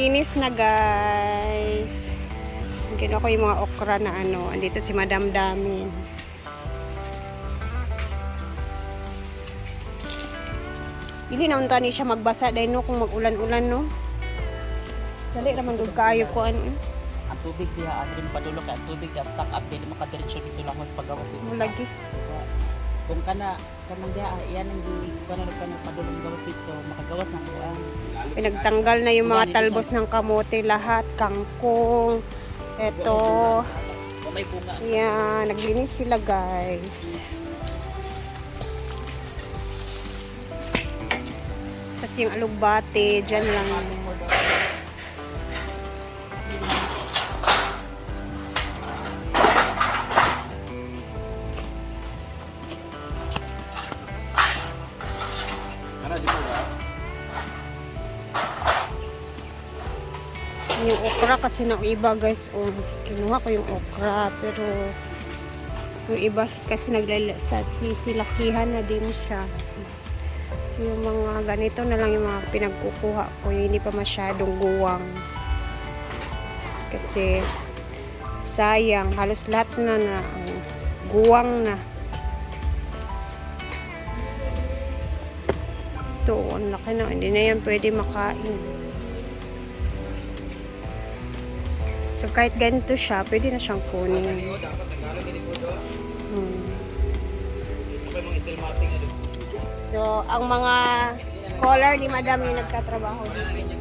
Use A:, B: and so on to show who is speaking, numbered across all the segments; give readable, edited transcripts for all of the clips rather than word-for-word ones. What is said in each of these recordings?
A: Naglinis na guys. Ginawa ko yung mga okra na ano. Andito si Madam Damin. Dili na unta ni siya magbasa dahil no kung mag-ulan-ulan no. Dali raman dug kaayo ko ano.
B: Ang tubig diha adrin padulok kay ang tubig diha stuck up dili makadiretso dito lang mas pagawas ito.
A: Lagi.
B: So, kung kanang diha iyan ang kana padulong gawas dito makagawas na kuan.
A: Pinagtanggal na yung mga talbos ng kamote lahat, kangkong. Eto.
B: Kung may bunga.
A: Yan, naglinis sila guys. Kasi yung alugbate, dyan lang. Yung okra kasi na iba guys, oh, kinuha ko yung okra pero yung iba kasi sa sisilakihan na din siya. So yung mga ganito na lang yung mga pinagkukuha ko, yung hindi pa masyadong guwang kasi sayang, halos lahat na guwang na. Ito, ang laki na, hindi na yan pwede makain. So kahit ganito siya, pwede na siyang kunin. So ang mga scholar ni Madam yung nagtatrabaho dito.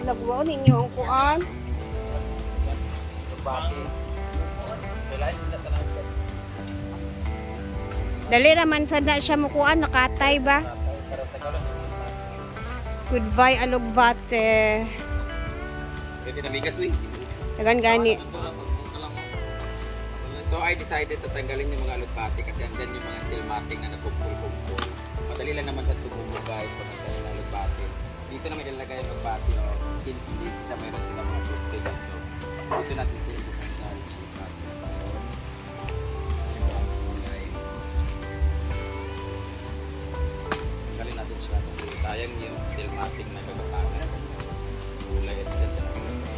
A: Nagbaon ninyo ang kuan. Dali raman sada siya mukuan, nakatay ba? Goodbye alugbate.
C: Pwede na bigas ni.
A: Tagan gani.
C: So I decided to tanggalin yung mga alugbate kasi andyan yung mga steel matting na nagkumpul-kumpul. Madali lang naman sa tubo guys pag sa yung alugbate. Dito na may nilagay yung alugbate o skin dito sa mayroon sila mga twisted dito. Dito natin sa isa sa tanggalin natin siya kasi sayang yung steel matting na gagapagan. Gulay at dyan siya nakalagay.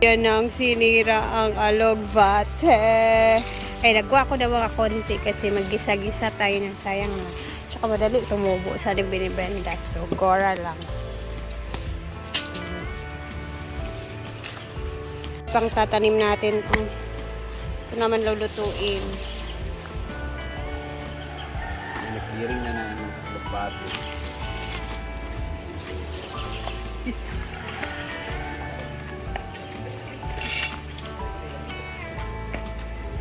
A: Yan ang sinira ang alugbate. Ay, nagkuha ko na mga konti kasi maggisa-gisa tayo ng sayang na. Tsaka madali tumubo sa binibenda. So, gora lang. Pang tatanim natin. Ito naman lulutuin.
C: Nagkiring na ng alugbate.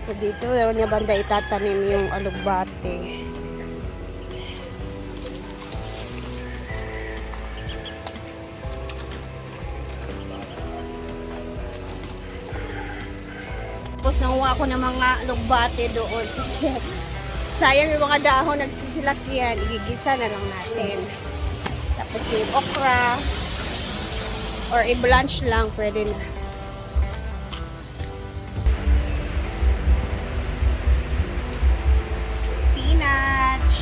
A: So, dito niya banda itatanim yung alugbate. Tapos nanguha ako ng mga alugbate doon. Sayang yung mga dahon nagsisilakihan, igigisa na lang natin. Tapos yung okra or i-blanch lang, pwede na. Spinach.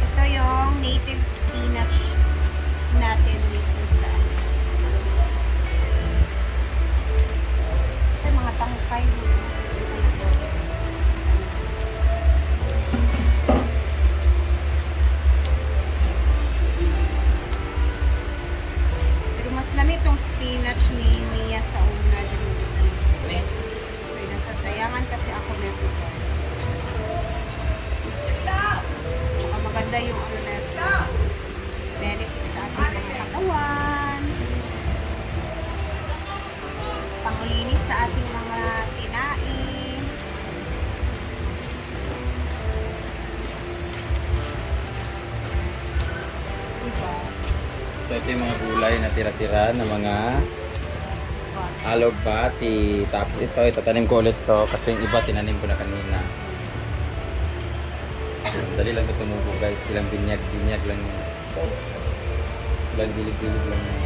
A: Ito yung native spinach natin dito sa mga tangkay pero mas lamit tong spinach ni Mia sa una may nasasayangan kasi ako nito tsaka maganda yung ano nito benefit sa ating mga katawan, panglinis sa ating mga tinain. Diba?
C: So ito yung mga gulay na tira-tira na mga alugbati. Tapos ito, itatanim ko ulit to kasi yung iba tinanim ko na kanina. Dali lang ito tumubo guys. Ilang binyag lang yan. Ilang bilig-bilig lang yan.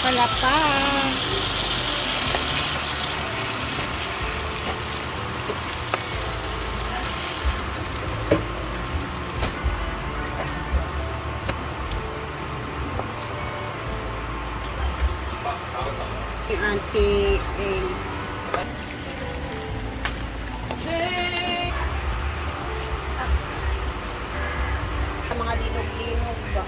A: Palaka. Si Auntie mga linog-linog ba?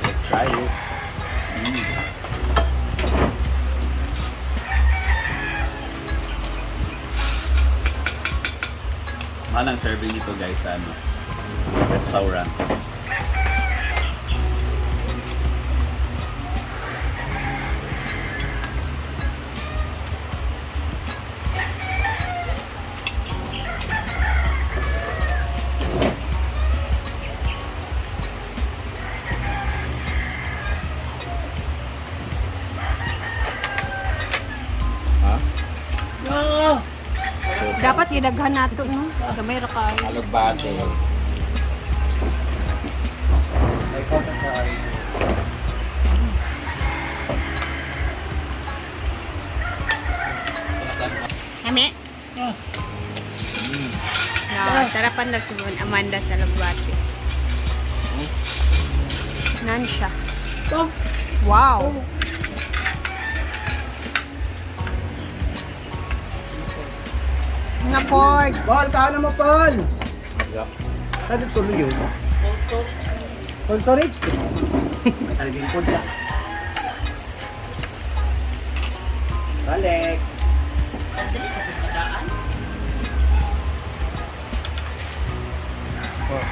C: Let's try this. Mahal ang serving nito guys sa ano, restaurant. Ha?
A: Dapat idaghan nato no. Gamay ra kay.
C: Alugbate.
B: Ay, ko ka sa
A: Kami. No, sarapan lang si Amanda sa Lagbate. Nan siya. Wow. Nga Ford.
B: Paul, kaano mo, Paul?
C: Yeah.
B: Saan ito tuloy yun? Cold storage? Talagang cold ka. Balik. Oh.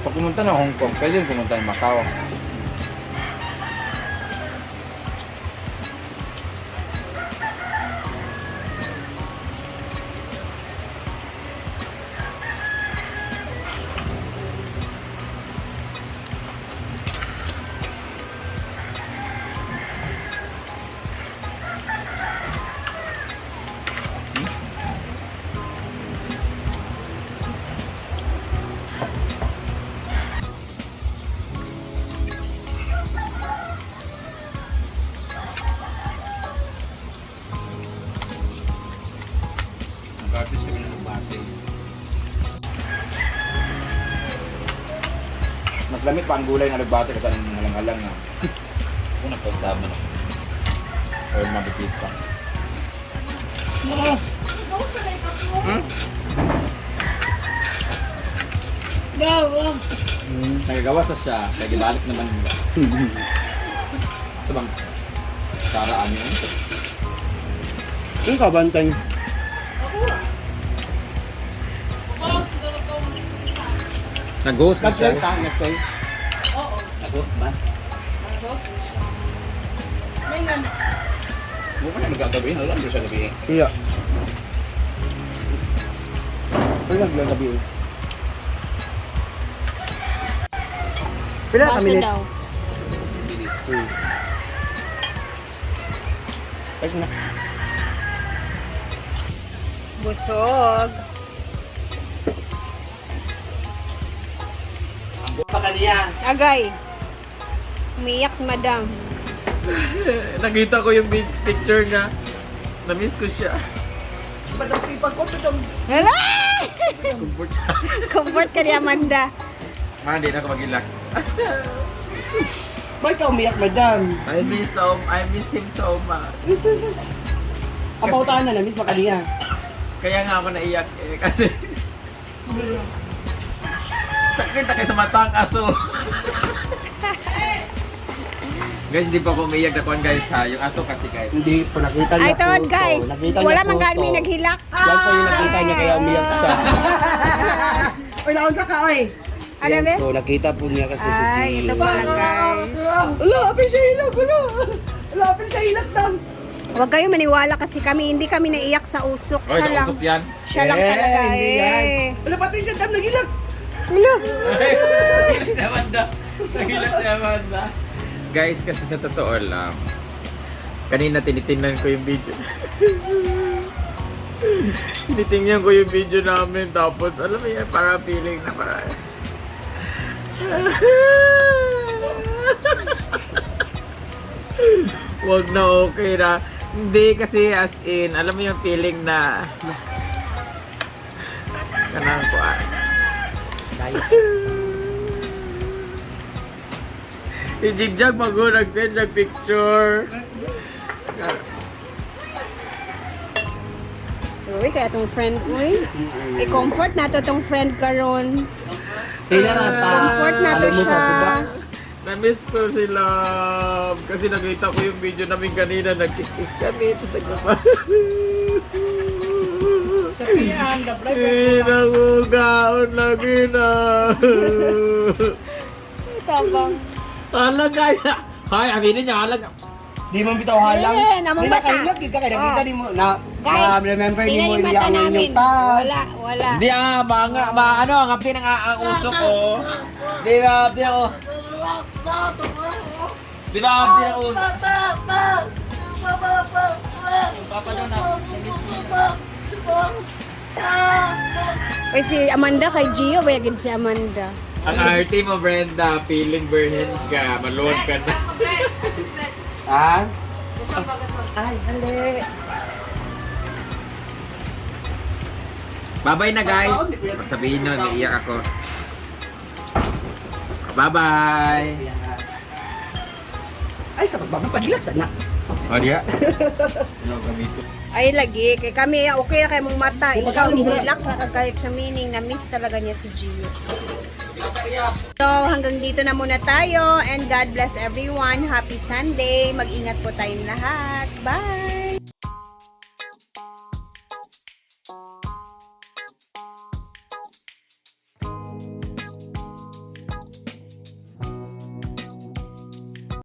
C: Pag pumunta ng Hong Kong, pwede rin pumunta ng Macau. Nag-artist kami ng Lagbate. Mas lamit pa ang gulay ng Lagbate kasi ang halang-halang na. Kung nagpagsama na. Or mabipit pa. Nagagawa sa siya, kaya gibalik naman. Sa bang saraan yun?
B: Yung kabantay.
C: Nag-ghost na siya.
B: Nag-host ba?
C: Mukha na magagabihin, alam mo siya gabihin.
B: Iya. Ano naglagabi yun? Pila
A: Baso
B: kami nito?
A: daw.
B: Ayos na.
A: Busog.
B: Pa kaniya.
A: Agay. Umiiyak si Madam.
D: Nakita ko yung picture niya. Na-miss ko siya.
B: Badang sipag ko, badang
A: Hala!
D: Comfort siya.
A: Comfort ka ni Amanda.
D: Man, di na ako mag-ilak.
E: Ba't ka umiyak, madam?
D: I miss him so much.
E: Isus. Ang pautaan na, miss makaliya.
D: Kaya nga ako naiyak eh, kasi sakit na kayo sa mata ang aso. Guys, hindi pa ako umiyak na kuhan guys ha. Yung aso kasi guys.
E: Hindi po, nakita niya
A: Ay, tawad
E: po
A: guys.
E: to. Nakita
A: Wala
E: niya
A: man
E: po
A: gano'n may
E: to.
A: naghilak.
E: Yan po yung nakita niya kaya umiyak siya. Uy, naunsa ka, oy!
A: Ano
E: Yan
A: ba?
E: po, nakita po niya kasi si
A: Ay,
E: Gio.
A: ito pala guys.
E: Ala, apin siya hilak, ala! Ala, apin siya hilak daw!
A: Huwag kayo maniwala kasi hindi kami naiyak sa usok.
D: Oy,
A: Siya lang.
D: nausok yan.
A: Siya lang talaga
E: hindi yan.
A: eh.
E: Ala, pati siya dam naghilak!
A: Wala.
D: Nahilak siya Amanda. Nahilak siya Amanda. Guys, kasi sa totoo lang, kanina tinitingnan ko yung video. Tinitingnan ko yung video namin, tapos alam mo yan, para feeling na para... Wag na okay na. Hindi kasi as in, alam mo yung feeling na... Kanang ko I-jigjag mag-go, nag-send siya picture.
A: Uy, kaya itong friend ko eh. I-comfort na to itong friend ka ron.
E: Kailangan pa.
A: Comfort na to
E: Alam mo sa
A: siya.
E: suba.
D: Na-miss ko sila. Kasi nakita ko yung video namin kanina, nag-kiss kami, tapos nagpapa...
B: Sabihan, gablay.
D: Nagugaon lagi na.
A: Tabang.
D: Halag kaya. Hay, aminin niya, halag.
E: Di mo bitaw halang.
A: Eh, namang
E: Di
A: bata.
E: nakahilak, di ka kaya nakita di mo na remember ni mo
A: tingnan yung
E: iya
A: mata
E: ang
A: namin.
E: inyong pas.
A: Wala.
D: Hindi ano, ang kapti ng ang uso ko. Di ba, kapti ako. Di ba, kapti ng uso?
B: Yung papa daw na, namiss niya.
A: Uy, si Amanda kay Gio, wagin si Amanda.
D: Ang arte mo, Brenda, feeling burden ka, maluwag ka na.
E: Ha?
A: Ay, hali.
D: Bye-bye na guys. Magsabihin nyo, naiiyak ako. Bye-bye.
E: Ay, sa pagbabapagilak sana.
D: O, diya. Ano gamitin?
A: Ay, lagi. Kay kami, okay na kayo mong mata. Ikaw, nililak na kagayat sa meaning. Na-miss talaga niya si Gio. So, hanggang dito na muna tayo. And God bless everyone. Happy Sunday. Mag-ingat po tayong lahat. Bye!